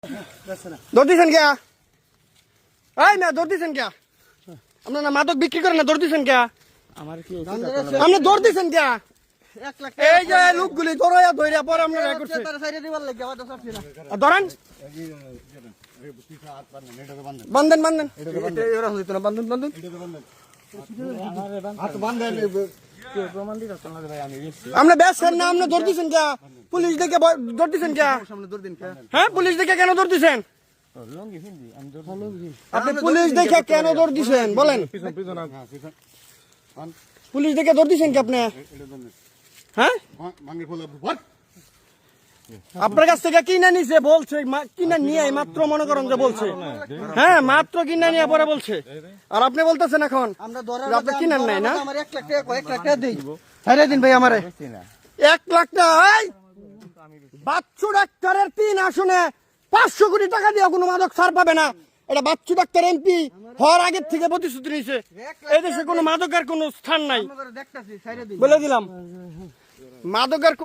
দৌড় দিছেন কে? এই না দৌড় দিছেন কে? আপনার না মাদক বিক্রি করেন না, দৌড় দিছেন কে? আপনি দৌড় দিছেন কে? এই যে লোকগুলি দৌড়াইয়া ধইরা পরে আপনারা করছে ধরেন বান্ধেন বান্ধেন বান্ধেন বান্ধেন আপনি বেসেন না, আপনি দৌড় দিছেন কে? পুলিশ দেখে দৌড় দিছেন কে? হ্যাঁ পুলিশ দেখে কেন দৌড় দিছেন? আপনি পুলিশ দেখে কেন দৌড় দিছেন বলেন? পুলিশ দেখে দৌড় দিছেন কি আপনি? হ্যাঁ আপনার কাছ থেকে কিনে নিছে বলছে, কিনে নিয়ে মাত্র মনে করেন যে বলছে, হ্যাঁ মাত্র কিনে নিয়ে পরে বলছে, আর আপনি বলতেছেন এখন আপনি কিনেন নাই না? 1 লাখ টাকা বাচ্চু ডাক্তারের 3 আসনে 500 কোটি টাকা দিয়ে কোনো মাদক ছাড় পাবে না। এটা বাচ্চু ডাক্তার এমপি হওয়ার আগের থেকে প্রতিশ্রুতি নিয়েছে। এই দেশে কোনো মাদকের কোনো স্থান নাই বলে দিলাম। মাদকের